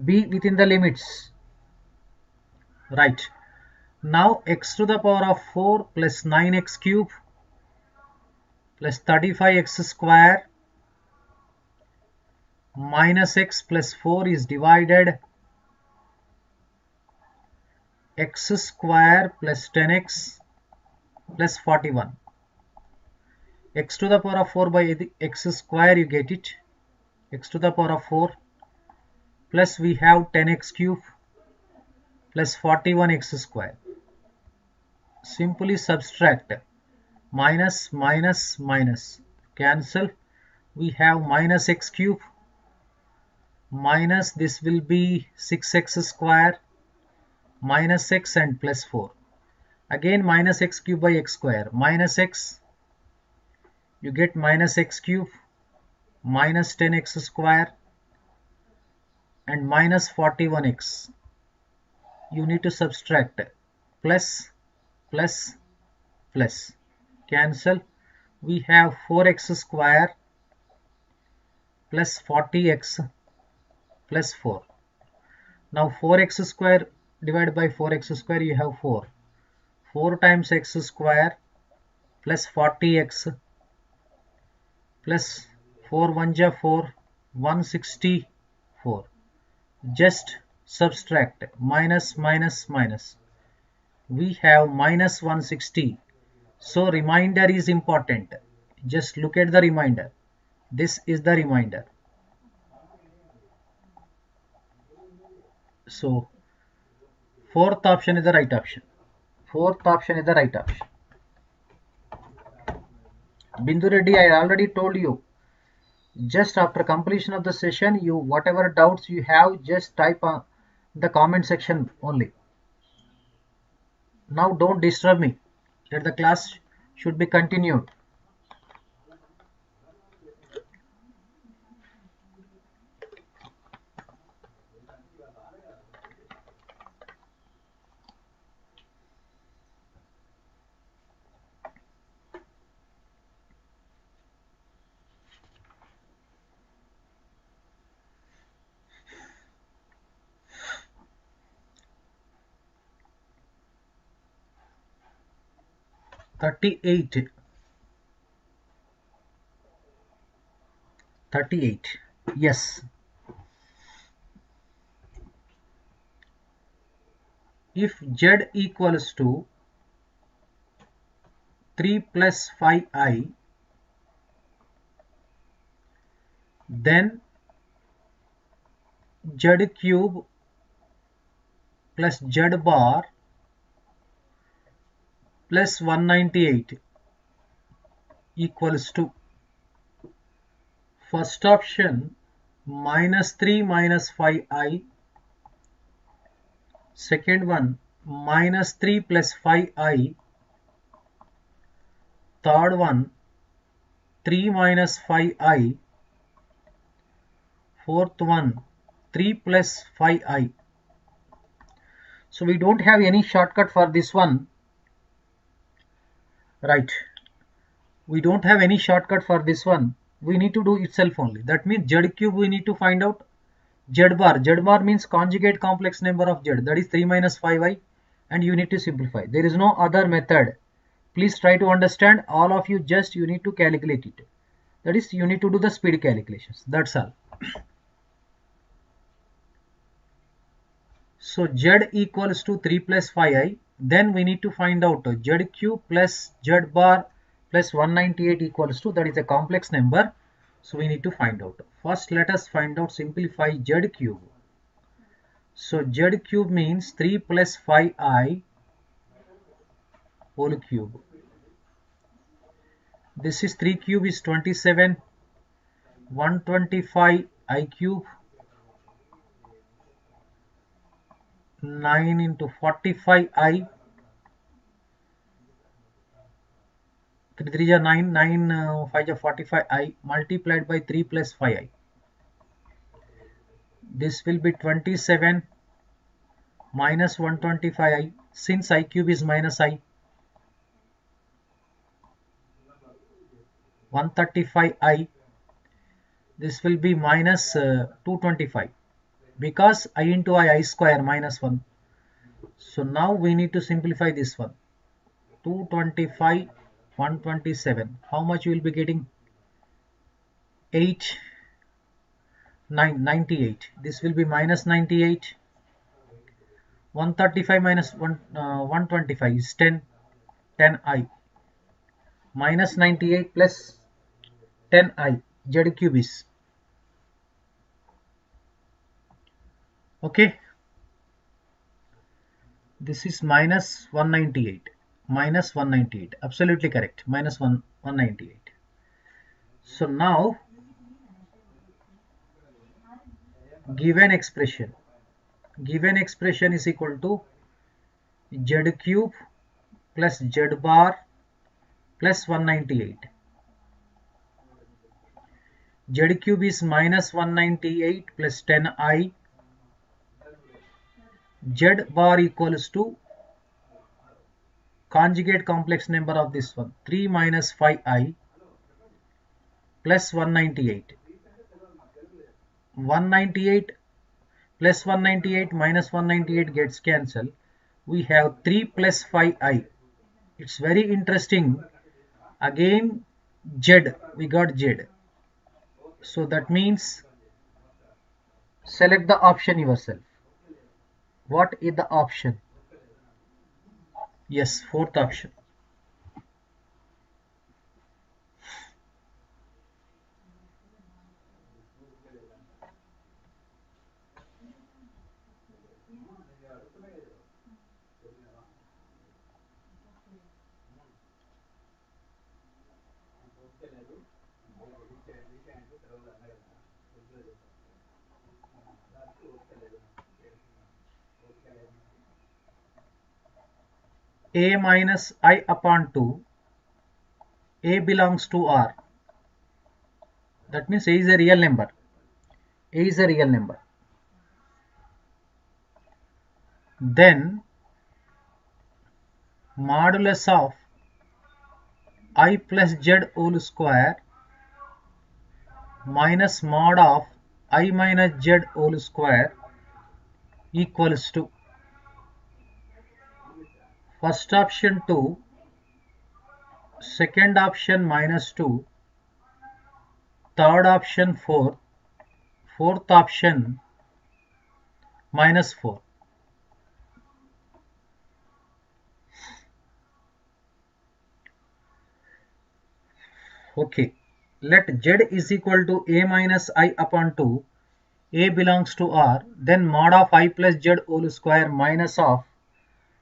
Be within the limits. Right. Now, x to the power of 4 plus 9x cube plus 35x square minus x plus 4 is divided x square plus 10x plus 41. X to the power of 4 by x square, you get it, x to the power of 4 plus we have 10x cube plus 41x square. Simply subtract, minus minus minus, cancel. We have minus x cube minus this will be 6x square minus x and plus 4. Again minus x cube by x square, minus x, you get minus x cube minus 10x square and minus 41x. You need to subtract, plus plus plus, cancel. We have 4x square plus 40x plus 4. Now 4x square divided by 4x square, you have 4. 4 times x square plus 40x plus 4 1 ja 4, 164. Just subtract, minus minus minus. We have minus 160. So remainder is important. Just look at the remainder. This is the remainder. So fourth option is the right option. Fourth option is the right option. Bindu Reddy, I already told you. Just after completion of the session, you whatever doubts you have, just type the comment section only. Now don't disturb me. Let the class should be continued. Thirty-eight. Yes. If z equals to 3 plus 5i, then z cube plus z bar plus 198 equals to, first option minus 3 minus 5i, second one minus 3 plus 5i, third one 3 minus 5i, fourth one 3 plus 5i. So we don't have any shortcut for this one, right? We don't have any shortcut for this one. We need to do itself only. That means z cube we need to find out. Z bar. Z bar means conjugate complex number of z. That is 3 minus 5i, and you need to simplify. There is no other method. Please try to understand. All of you, just you need to calculate it. That is, you need to do the speed calculations. That's all. So z equals to 3 plus 5i. Then we need to find out z cube plus z bar plus 198 equals to, that is a complex number. So we need to find out. First let us find out, simplify z cube. So z cube means 3 plus 5i whole cube. This is 3 cube is 27, 125 I cube, 9 into 45 I, 3 3 are 9, 9 5 are 45 I multiplied by 3 plus 5I. This will be 27 minus 125I, since I cube is minus I, 135I. This will be minus 225, because I into I square minus 1. So now we need to simplify this one. 225, 127. How much you will be getting? 8, 9, 98. This will be minus 98. 135 minus 125 is 10, 10i. Minus 98 plus 10i, z cube is. Okay. This is minus 198. Minus 198. Absolutely correct. Minus 198. So now, given expression is equal to z cube plus z bar plus 198. Z cube is minus 198 plus 10i. Z bar equals to conjugate complex number of this one, 3 minus 5i plus 198. 198 plus 198 minus 198 gets cancelled. We have 3 plus 5i. It's very interesting. Again z, we got z. So that means select the option yourself. What is the option? Yes, fourth option. A minus I upon 2, A belongs to R. That means A is a real number. A is a real number. Then modulus of I plus Z whole square minus mod of I minus Z whole square equals to, first option 2, second option minus 2, third option 4, fourth option minus 4. Okay, let Z is equal to A minus I upon 2, A belongs to R, then mod of I plus Z whole square minus of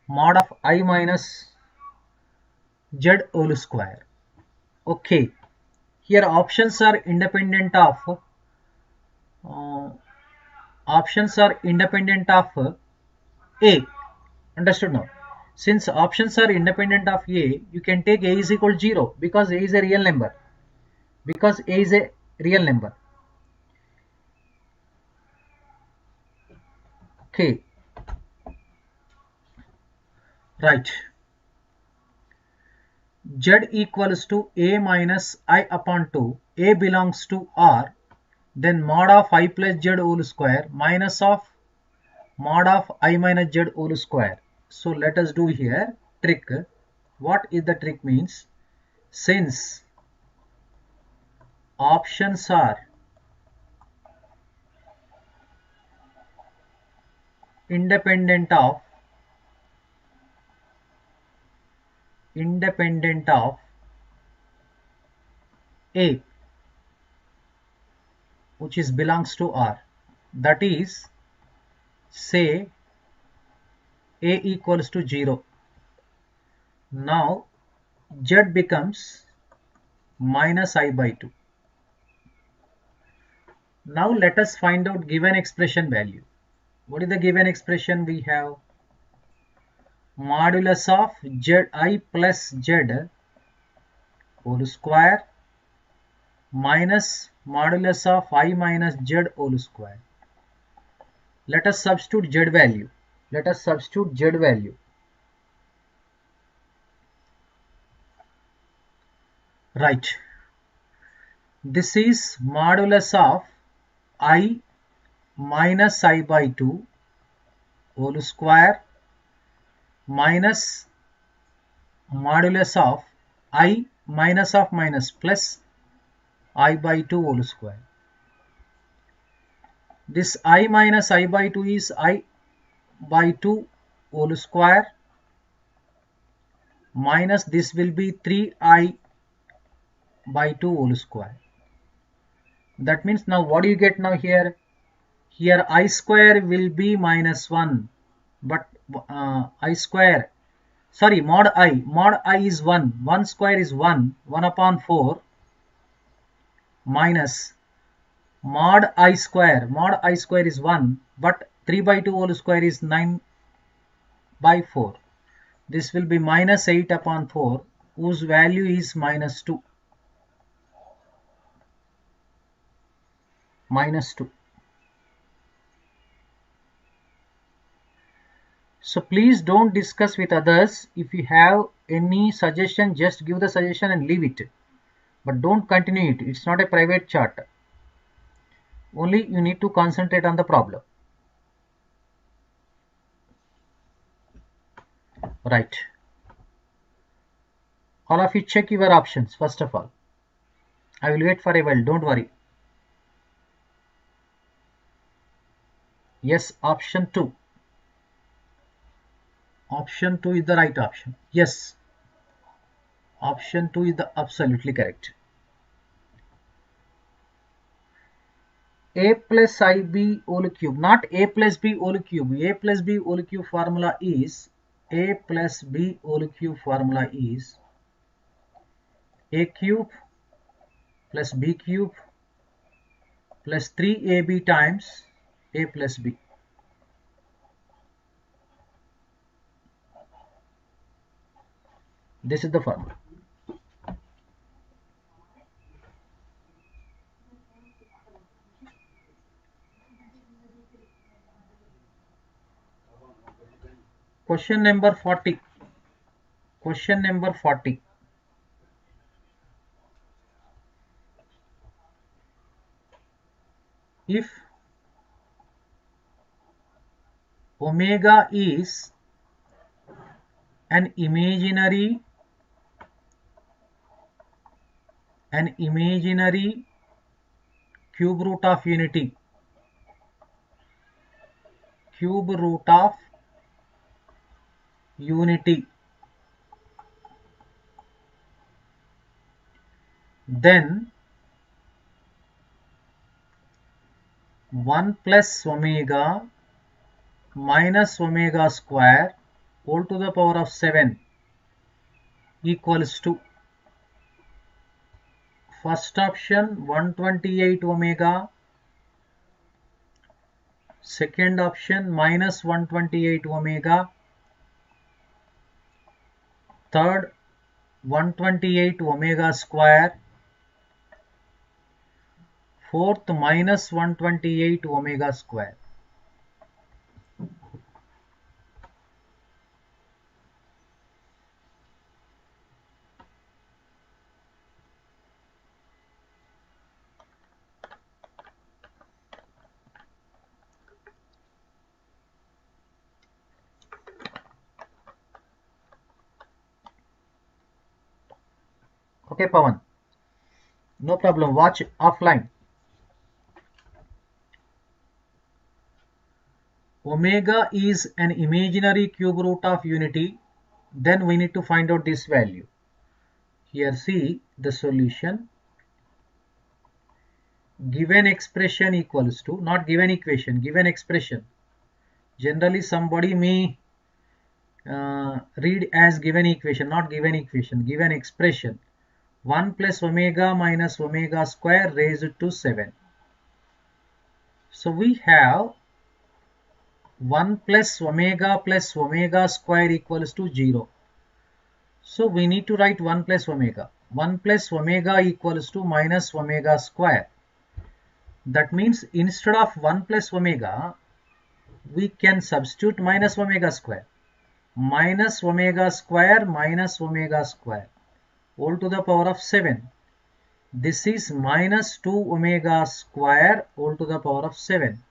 mod of I minus Z whole square. Okay, here options are independent of A. Understood now? Since options are independent of A, you can take A is equal to 0 because A is a real number. Because A is a real number. Okay. Right. Z equals to A minus I upon 2. A belongs to R. Then mod of I plus Z whole square minus of mod of I minus Z whole square. So let us do here trick. What is the trick means? Since options are independent of A, which is belongs to R. That is, say A equals to 0. Now Z becomes minus I by 2. Now let us find out given expression value. What is the given expression we have? Modulus of Zi plus Z whole square minus modulus of I minus Z whole square. Let us substitute Z value. Right. This is modulus of I minus I by 2 whole square minus modulus of I minus of minus plus I by 2 whole square. This I minus I by 2 is I by 2 whole square minus this will be 3I by 2 whole square. That means now what do you get now here? Here I square will be minus 1, but I square, sorry, mod I is 1, 1 square is 1, 1 upon 4 minus mod I square is 1, but 3 by 2 whole square is 9 by 4. This will be minus 8 upon 4, whose value is minus 2. So please don't discuss with others. If you have any suggestion, just give the suggestion and leave it. But don't continue it. It's not a private chat. Only you need to concentrate on the problem. Right. All of you check your options first of all. I will wait for a while. Don't worry. Yes, option 2. Option 2 is the right option. Yes. Option 2 is the absolutely correct. A plus IB whole cube, not A plus B whole cube. A plus B whole cube formula is A plus B whole cube formula is A cube plus B cube plus 3AB times A plus B. This is the formula. Question number 40. Question number 40. If omega is an imaginary cube root of unity, then 1 plus omega minus omega square whole to the power of 7 equals to first option 128 omega, second option minus 128 omega, third 128 omega square, fourth minus 128 omega square. Okay, Pawan. No problem. Watch offline. Omega is an imaginary cube root of unity. Then we need to find out this value. Here see the solution. Given expression equals to, not given equation, given expression. Generally somebody may read as given equation, not given equation, given expression. 1 plus omega minus omega square raised to 7. So we have 1 plus omega square equals to 0. So we need to write 1 plus omega. 1 plus omega equals to minus omega square. That means instead of 1 plus omega, we can substitute minus omega square. Minus omega square all to the power of 7. This is minus 2 omega square all to the power of 7.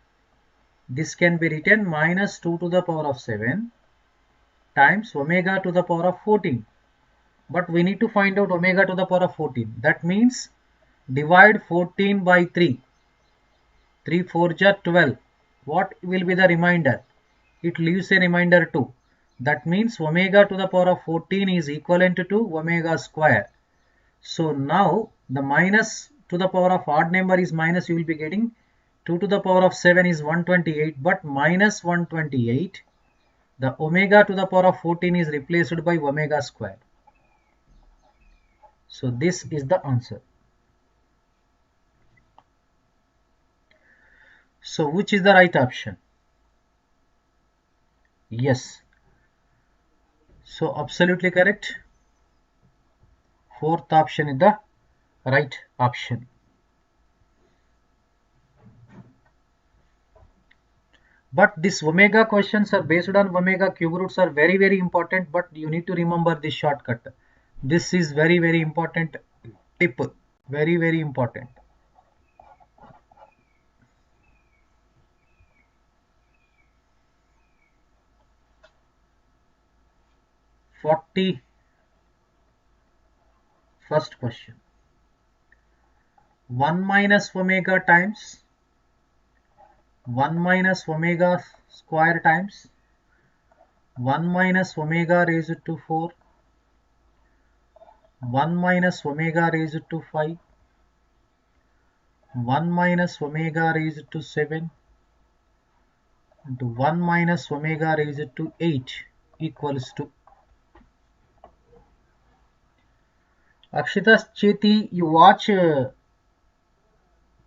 This can be written minus 2 to the power of 7 times omega to the power of 14. But we need to find out omega to the power of 14. That means divide 14 by 3. 3 4 ja 12. What will be the remainder? It leaves a remainder 2. That means omega to the power of 14 is equivalent to omega square. So now the minus to the power of odd number is minus, you will be getting 2 to the power of 7 is 128, but minus 128, the omega to the power of 14 is replaced by omega square. So this is the answer. So which is the right option? Yes. So absolutely correct. Fourth option is the right option. But this omega questions are based on omega cube roots are very important, but you need to remember this shortcut. This is very important tip. Very important. 41st question. 1 minus omega times 1 minus omega square times 1 minus omega raised to 4, 1 minus omega raised to 5, 1 minus omega raised to 7, into 1 minus omega raised to 8 equals to. Akshita, Cheti, you watch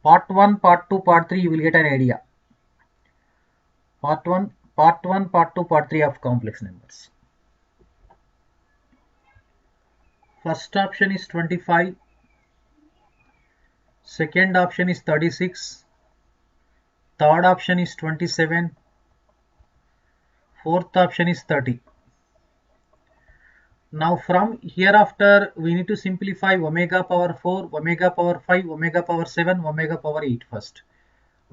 part 1, part 2, part 3, you will get an idea. Part 1, part 2, part 3 of complex numbers. First option is 25. Second option is 36. Third option is 27. Fourth option is 30. Now from hereafter we need to simplify omega power 4, omega power 5, omega power 7, omega power 8 first.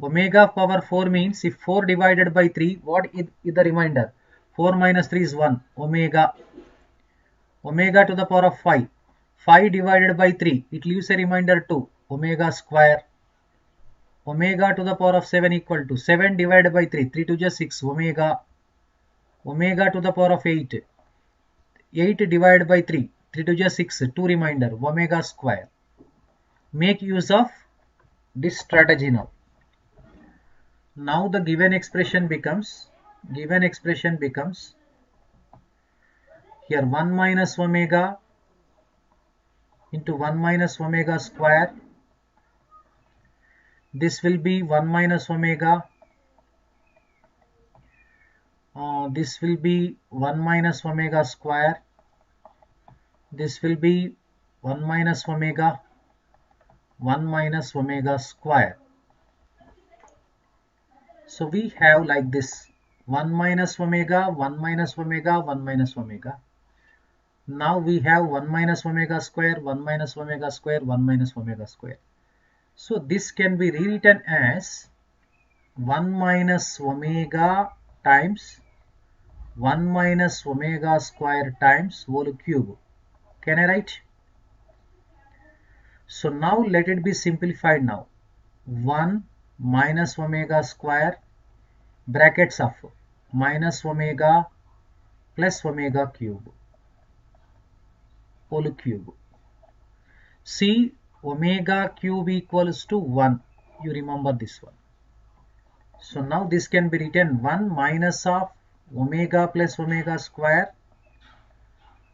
Omega power 4 means if 4 divided by 3, what is the remainder? 4 minus 3 is 1. Omega. Omega to the power of 5. 5 divided by 3, it leaves a remainder 2. Omega square. Omega to the power of 7 equal to 7 divided by 3. 3 to just 6. Omega. Omega to the power of 8. 8 divided by 3. 3 to just 6. 2 remainder. Omega square. Make use of this strategy now. Now the given expression becomes here 1 minus omega into 1 minus omega square. This will be 1 minus omega. This will be 1 minus omega square. This will be 1 minus omega, 1 minus omega square. So we have like this 1 minus omega, 1 minus omega, 1 minus omega. Now we have 1 minus omega square, 1 minus omega square, 1 minus omega square. So this can be rewritten as 1 minus omega times 1 minus omega square times whole cube. Can I write? So now let it be simplified now. 1 minus omega square brackets of minus omega plus omega cube whole cube. See, omega cube equals to 1. You remember this one. So now this can be written 1 minus of omega plus omega square,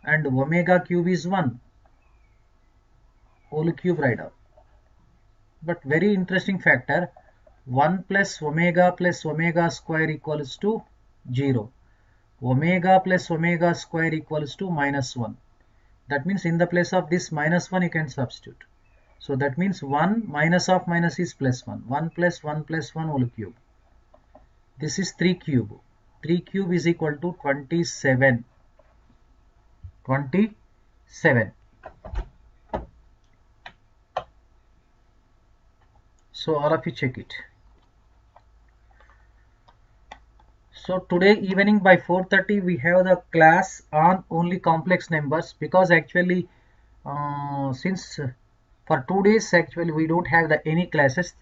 and omega cube is 1 whole cube right up. But very interesting factor, 1 plus omega square equals to 0. Omega plus omega square equals to minus 1. That means in the place of this minus 1 you can substitute. So that means 1 minus of minus is plus 1. 1 plus 1 plus 1 whole cube. This is 3 cube. 3 cube is equal to 27. 27. So all of you check it. So today evening by 4:30 we have the class on only complex numbers, because actually since for 2 days actually we don't have any classes,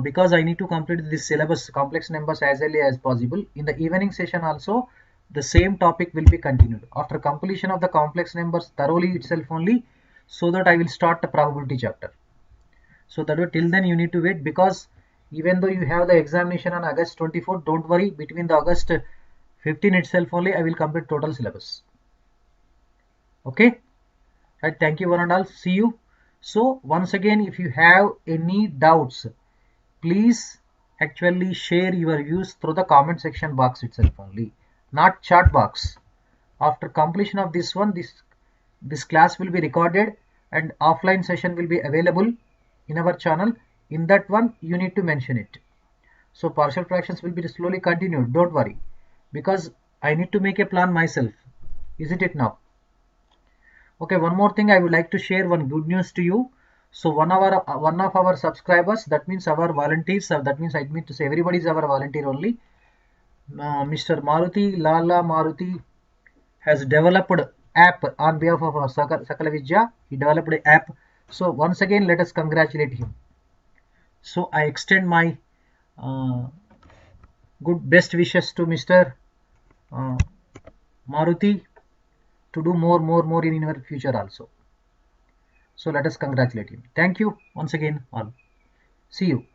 because I need to complete this syllabus complex numbers as early as possible. In the evening session also the same topic will be continued after completion of the complex numbers thoroughly itself only, so that I will start the probability chapter. So that way till then you need to wait, because even though you have the examination on August 24, don't worry, between the August 15 itself only I will complete total syllabus. Okay, right, thank you one and all, see you. So once again, if you have any doubts, please actually share your views through the comment section box itself only, not chat box. After completion of this one, this class will be recorded and offline session will be available in our channel. In that one you need to mention it. So partial fractions will be slowly continued, don't worry, because I need to make a plan myself, isn't it now? Okay, one more thing I would like to share one good news to you. So one of our subscribers, that means our volunteers, that means I mean to say everybody is our volunteer only. Mr. Murthy, Lala Murthy has developed app on behalf of our SAKALAVIDYA. He developed an app. So once again let us congratulate him. So I extend my good best wishes to Mr. Uh, Murthy to do more in your future also. So let us congratulate him. Thank you once again all. See you.